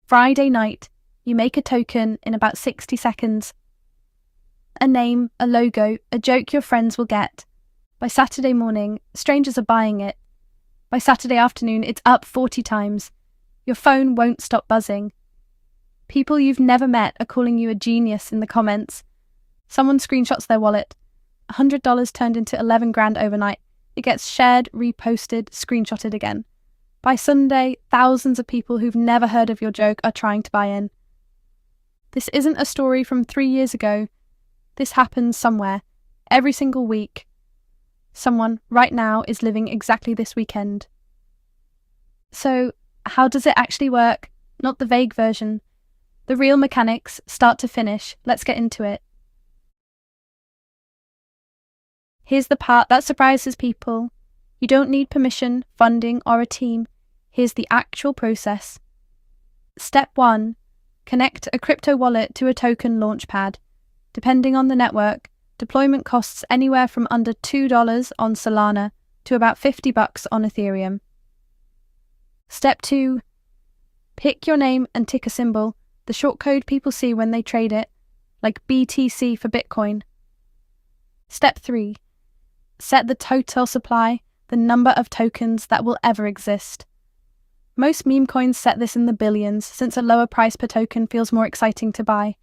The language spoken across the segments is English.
Friday night, you make a token in about 60 seconds. A name, a logo, a joke your friends will get. By Saturday morning, strangers are buying it. By Saturday afternoon, it's up 40 times. Your phone won't stop buzzing. People you've never met are calling you a genius in the comments. Someone screenshots their wallet. $100 turned into 11 grand overnight. It gets shared, reposted, screenshotted again. By Sunday, thousands of people who've never heard of your joke are trying to buy in. This isn't a story from 3 years ago. This happens somewhere, every single week. Someone, right now, is living exactly this weekend. So, how does it actually work? Not the vague version. The real mechanics, start to finish. Let's get into it. Here's the part that surprises people. You don't need permission, funding, or a team. Here's the actual process. Step 1. Connect a crypto wallet to a token launchpad. Depending on the network, deployment costs anywhere from under $2 on Solana to about $50 on Ethereum. Step 2. Pick your name and ticker symbol, the short code people see when they trade it, like BTC for Bitcoin. Step 3. Set the total supply, the number of tokens that will ever exist. Most meme coins set this in the billions, since a lower price per token feels more exciting to buy,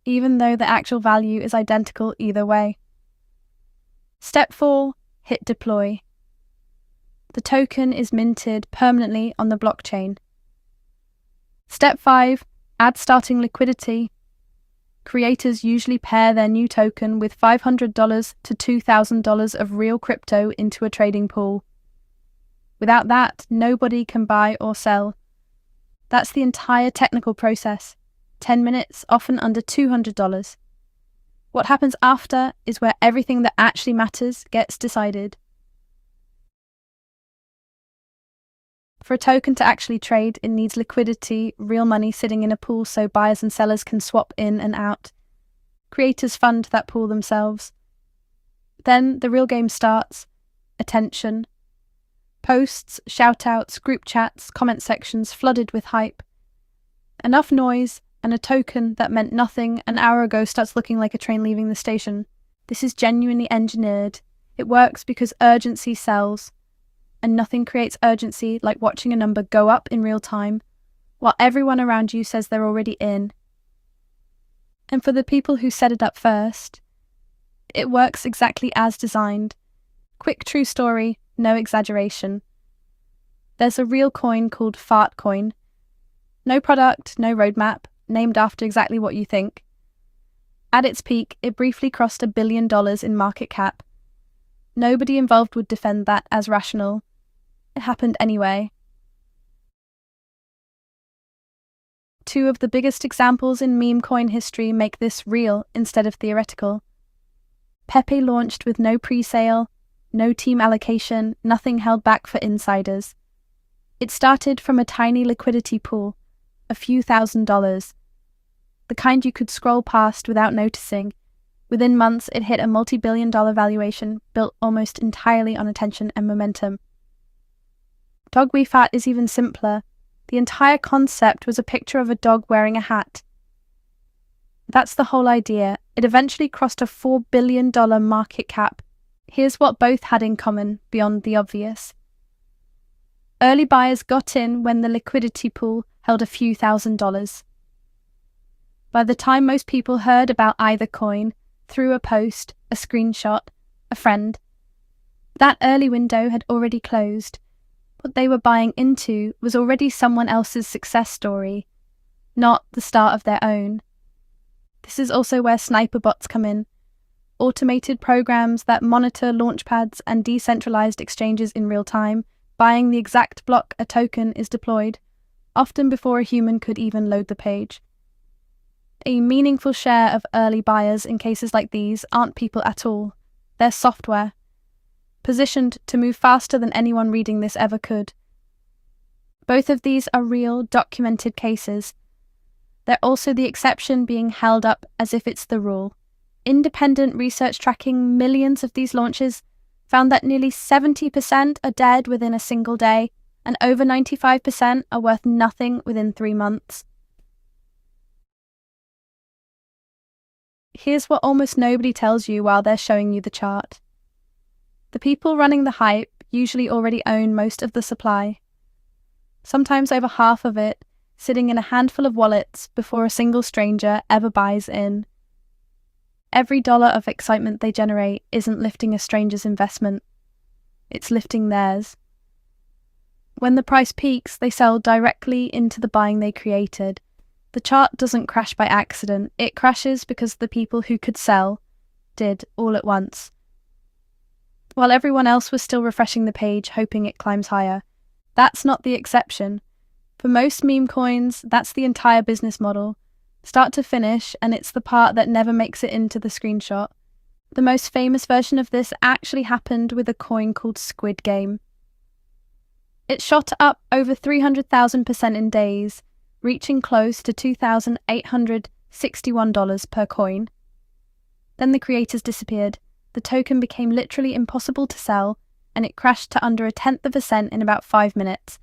even though the actual value is identical either way. Step 4. Hit deploy. The token is minted permanently on the blockchain. Step 5. Add starting liquidity. Creators usually pair their new token with $500 to $2,000 of real crypto into a trading pool. Without that, nobody can buy or sell. That's the entire technical process. 10 minutes, often under $200. What happens after is where everything that actually matters gets decided. For a token to actually trade, it needs liquidity, real money sitting in a pool so buyers and sellers can swap in and out. Creators fund that pool themselves. Then the real game starts. Attention. Posts, shoutouts, group chats, comment sections flooded with hype. Enough noise, and a token that meant nothing an hour ago starts looking like a train leaving the station. This is genuinely engineered. It works because urgency sells. And nothing creates urgency like watching a number go up in real time, while everyone around you says they're already in. And for the people who set it up first, it works exactly as designed. Quick true story, no exaggeration. There's a real coin called Fartcoin. No product, no roadmap, named after exactly what you think. At its peak, it briefly crossed $1 billion in market cap. Nobody involved would defend that as rational. It happened anyway. Two of the biggest examples in meme coin history make this real instead of theoretical. Pepe launched with no pre-sale, no team allocation, nothing held back for insiders. It started from a tiny liquidity pool, a few $1,000s, the kind you could scroll past without noticing. Within months, it hit a multi-billion-dollar valuation built almost entirely on attention and momentum. DogWeFat is even simpler. The entire concept was a picture of a dog wearing a hat. That's the whole idea. It eventually crossed a $4 billion market cap. Here's what both had in common, beyond the obvious. Early buyers got in when the liquidity pool held a few $1,000s. By the time most people heard about either coin, through a post, a screenshot, a friend, that early window had already closed. What they were buying into was already someone else's success story, not the start of their own. This is also where sniper bots come in. Automated programs that monitor launchpads and decentralized exchanges in real time, buying the exact block a token is deployed, often before a human could even load the page. A meaningful share of early buyers in cases like these aren't people at all. They're software, positioned to move faster than anyone reading this ever could. Both of these are real, documented cases. They're also the exception being held up as if it's the rule. Independent research tracking millions of these launches found that nearly 70% are dead within a single day, and over 95% are worth nothing within 3 months. Here's what almost nobody tells you while they're showing you the chart. The people running the hype usually already own most of the supply, sometimes over half of it, sitting in a handful of wallets before a single stranger ever buys in. Every dollar of excitement they generate isn't lifting a stranger's investment, it's lifting theirs. When the price peaks, they sell directly into the buying they created. The chart doesn't crash by accident, it crashes because the people who could sell did all at once. While everyone else was still refreshing the page, hoping it climbs higher. That's not the exception. For most meme coins, that's the entire business model, start to finish, and it's the part that never makes it into the screenshot. The most famous version of this actually happened with a coin called Squid Game. It shot up over 300,000% in days, reaching close to $2,861 per coin. Then the creators disappeared, the token became literally impossible to sell, and it crashed to under 0.1% in about 5 minutes.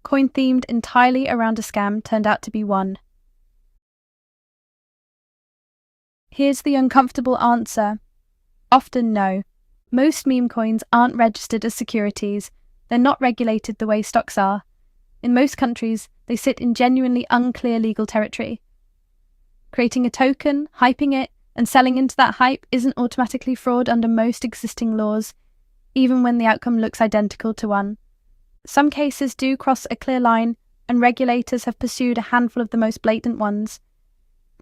Coin themed entirely around a scam turned out to be one. Here's the uncomfortable answer. Often no. Most meme coins aren't registered as securities, they're not regulated the way stocks are. In most countries, they sit in genuinely unclear legal territory. Creating a token, hyping it, and selling into that hype isn't automatically fraud under most existing laws, even when the outcome looks identical to one. Some cases do cross a clear line, and regulators have pursued a handful of the most blatant ones.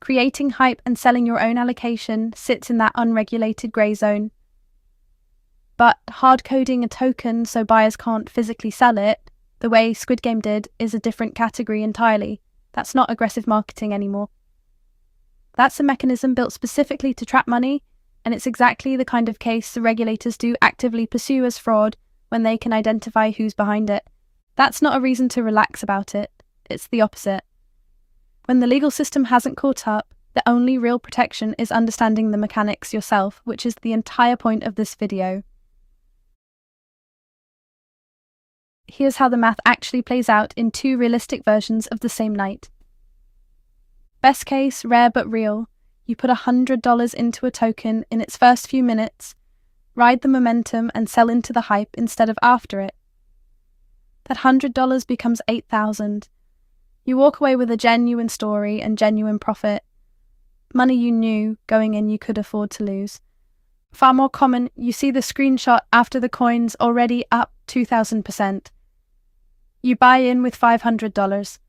Creating hype and selling your own allocation sits in that unregulated grey zone. But hard-coding a token so buyers can't physically sell it, the way Squid Game did, is a different category entirely. That's not aggressive marketing anymore. That's a mechanism built specifically to trap money, and it's exactly the kind of case the regulators do actively pursue as fraud when they can identify who's behind it. That's not a reason to relax about it, it's the opposite. When the legal system hasn't caught up, the only real protection is understanding the mechanics yourself, which is the entire point of this video. Here's how the math actually plays out in 2 realistic versions of the same night. Best case, rare but real. You put $100 into a token in its first few minutes, ride the momentum and sell into the hype instead of after it. That $100 becomes $8,000. You walk away with a genuine story and genuine profit. Money you knew going in you could afford to lose. Far more common, you see the screenshot after the coin's already up 2,000%. You buy in with $500.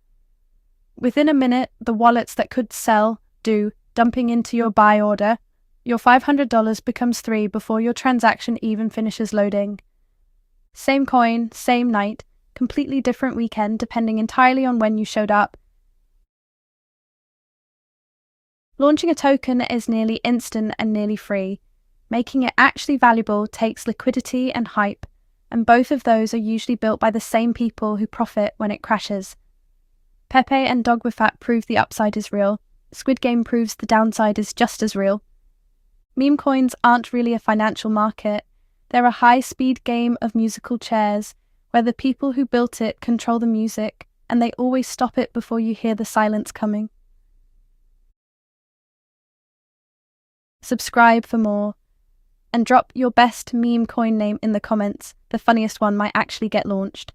Within a minute, the wallets that could sell do, dumping into your buy order. Your $500 becomes $3 before your transaction even finishes loading. Same coin, same night, completely different weekend depending entirely on when you showed up. Launching a token is nearly instant and nearly free. Making it actually valuable takes liquidity and hype, and both of those are usually built by the same people who profit when it crashes. Pepe and Dogwifat prove the upside is real. Squid Game proves the downside is just as real. Meme coins aren't really a financial market. They're a high-speed game of musical chairs, where the people who built it control the music, and they always stop it before you hear the silence coming. Subscribe for more, and drop your best meme coin name in the comments. The funniest one might actually get launched.